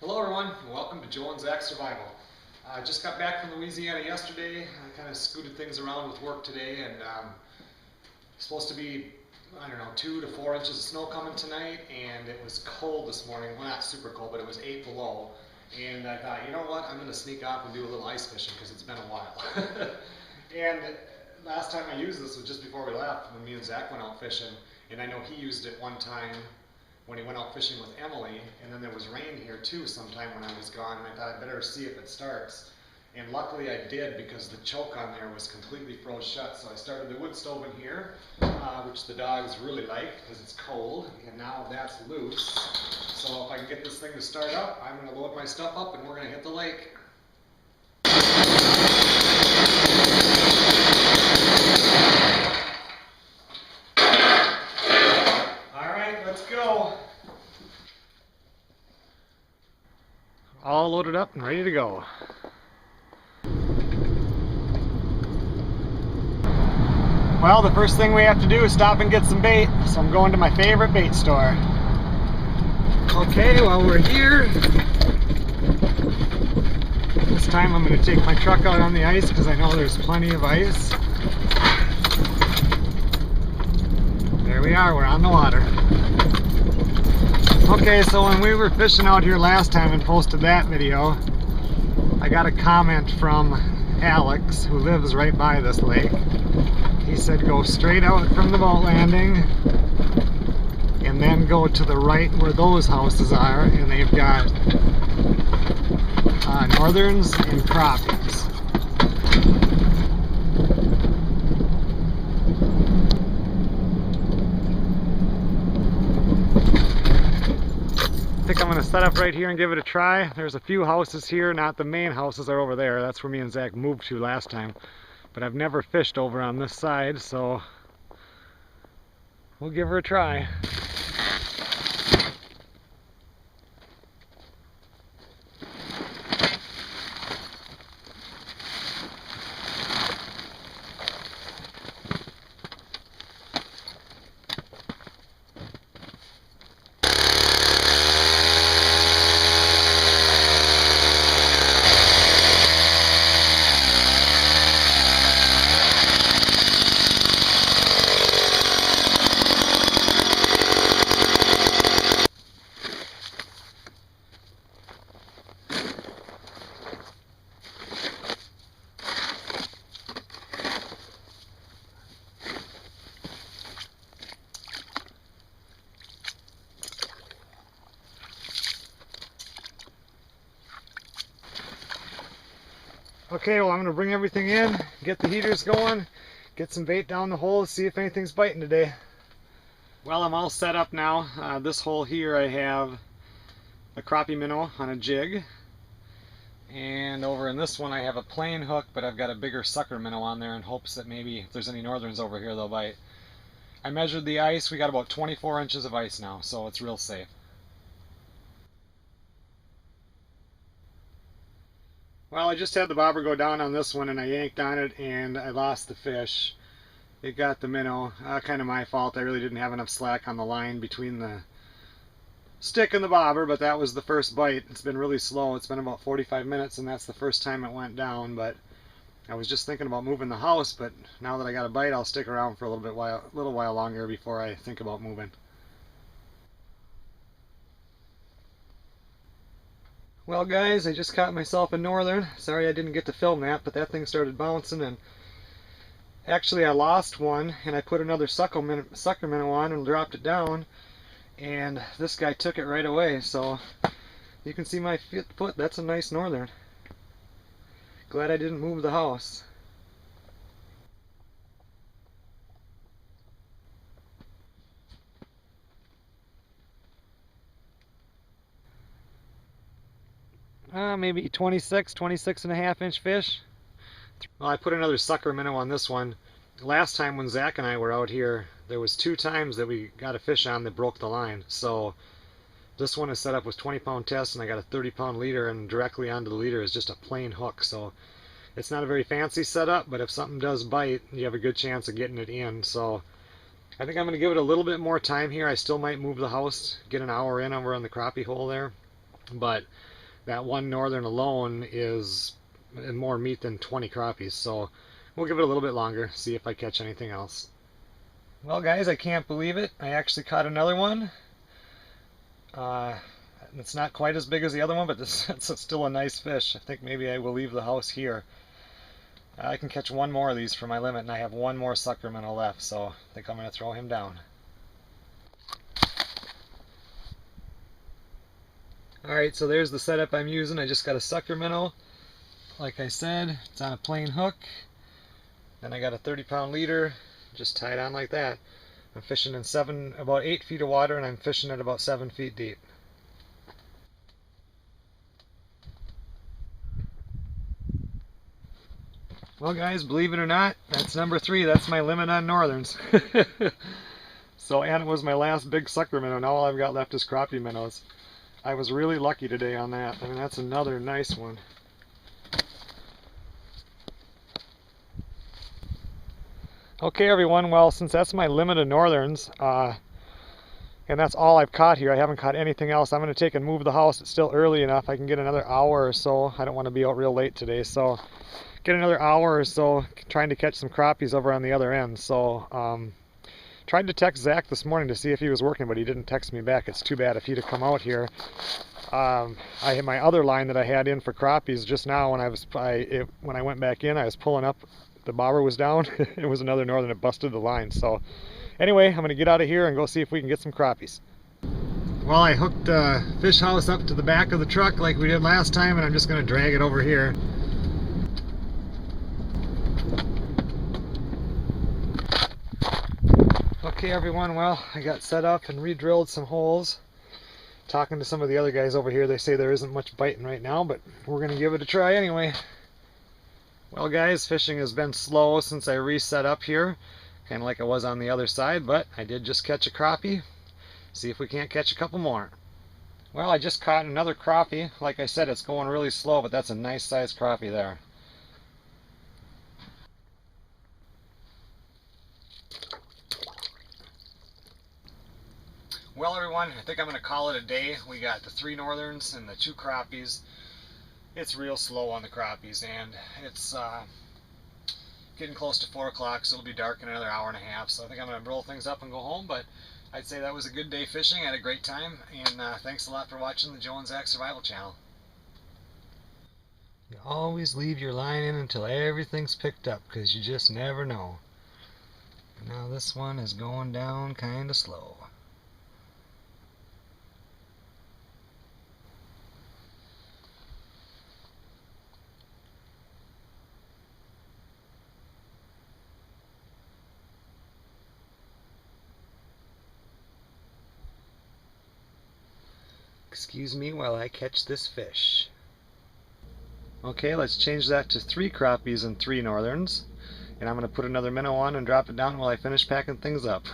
Hello everyone, and welcome to Joe and Zach's Survival. I just got back from Louisiana yesterday. I kind of scooted things around with work today, and supposed to be, I don't know, 2 to 4 inches of snow coming tonight, and it was cold this morning. Well, not super cold, but it was 8 below. And I thought, you know what, I'm going to sneak off and do a little ice fishing because it's been a while. And last time I used this was just before we left when me and Zach went out fishing, and I know he used it one time when he went out fishing with Emily, and then there was rain here too sometime when I was gone, and I thought I'd better see if it starts. And luckily I did, because the choke on there was completely froze shut. So I started the wood stove in here, which the dogs really like because it's cold, and now that's loose. So if I can get this thing to start up, I'm going to load my stuff up and we're going to hit the lake. Alright, let's go. All loaded up and ready to go. Well, the first thing we have to do is stop and get some bait, so I'm going to my favorite bait store. Okay, while we're here, this time I'm going to take my truck out on the ice because I know there's plenty of ice. There we are, we're on the water. Okay, so when we were fishing out here last time and posted that video, I got a comment from Alex, who lives right by this lake. He said go straight out from the boat landing and then go to the right where those houses are, and they've got Northerns and Crappies. I think I'm going to set up right here and give it a try. There's a few houses here, not the main houses are over there. That's where me and Zach moved to last time. But I've never fished over on this side, so we'll give her a try. Okay, well I'm going to bring everything in, get the heaters going, get some bait down the hole, see if anything's biting today. Well, I'm all set up now. This hole here I have a crappie minnow on a jig, and over in this one I have a plain hook, but I've got a bigger sucker minnow on there in hopes that maybe if there's any northerns over here they'll bite. I measured the ice, we got about 24 inches of ice now, so it's real safe. Well, I just had the bobber go down on this one and I yanked on it and I lost the fish. It got the minnow. Kind of my fault. I really didn't have enough slack on the line between the stick and the bobber, but that was the first bite. It's been really slow. It's been about 45 minutes and that's the first time it went down, but I was just thinking about moving the house, but now that I got a bite, I'll stick around for a little while longer before I think about moving. Well guys, I just caught myself a northern. Sorry I didn't get to film that, but that thing started bouncing, and actually I lost one and I put another sucker minnow on and dropped it down, and this guy took it right away. So you can see my foot, that's a nice northern. Glad I didn't move the house. Maybe 26 and a half inch fish. Well, I put another sucker minnow on this one. Last time when Zach and I were out here, there was 2 times that we got a fish on that broke the line. So this one is set up with 20-pound test, and I got a 30-pound leader, and directly onto the leader is just a plain hook. So it's not a very fancy setup, but if something does bite, you have a good chance of getting it in. So I think I'm going to give it a little bit more time here. I still might move the house, get an hour in over on the crappie hole there. but that one northern alone is more meat than 20 crappies, so we'll give it a little bit longer, see if I catch anything else. Well guys, I can't believe it. I actually caught another one. It's not quite as big as the other one, but it's still a nice fish. I think maybe I will leave the house here. I can catch one more of these for my limit, and I have one more sucker minnow left, so I think I'm going to throw him down. Alright, so there's the setup I'm using. I just got a sucker minnow. Like I said, it's on a plain hook. Then I got a 30-pound leader, just tied on like that. I'm fishing in about 8 feet of water, and I'm fishing at about 7 feet deep. Well guys, believe it or not, that's number 3. That's my limit on northerns. So, and it was my last big sucker minnow. Now all I've got left is crappie minnows. I was really lucky today on that. I mean, that's another nice one. Okay everyone, well since that's my limit of northerns, and that's all I've caught here, I haven't caught anything else, I'm going to take and move the house. It's still early enough, I can get another hour or so. I don't want to be out real late today, so get another hour or so trying to catch some crappies over on the other end. So tried to text Zach this morning to see if he was working, but he didn't text me back. It's too bad. If he'd have come out here. I had my other line that I had in for crappies just now. When I went back in, I was pulling up. The bobber was down. It was another northern that busted the line. So anyway, I'm going to get out of here and go see if we can get some crappies. Well, I hooked a fish house up to the back of the truck like we did last time, and I'm just going to drag it over here. Okay everyone, well I got set up and re-drilled some holes. Talking to some of the other guys over here, they say there isn't much biting right now, but we're going to give it a try anyway. Well guys, fishing has been slow since I reset up here, kind of like it was on the other side, but I did just catch a crappie. See if we can't catch a couple more. Well, I just caught another crappie. Like I said, it's going really slow, but that's a nice sized crappie there. Well everyone, I think I'm going to call it a day. We got the 3 northerns and the 2 crappies. It's real slow on the crappies, and it's getting close to 4 o'clock, so it'll be dark in another hour and a half. So I think I'm going to roll things up and go home, but I'd say that was a good day fishing. I had a great time, and thanks a lot for watching the Joe and Zach Survival Channel. You always leave your line in until everything's picked up, because you just never know. Now this one is going down kind of slow. Excuse me while I catch this fish. Okay, let's change that to 3 crappies and 3 northerns. And I'm going to put another minnow on and drop it down while I finish packing things up.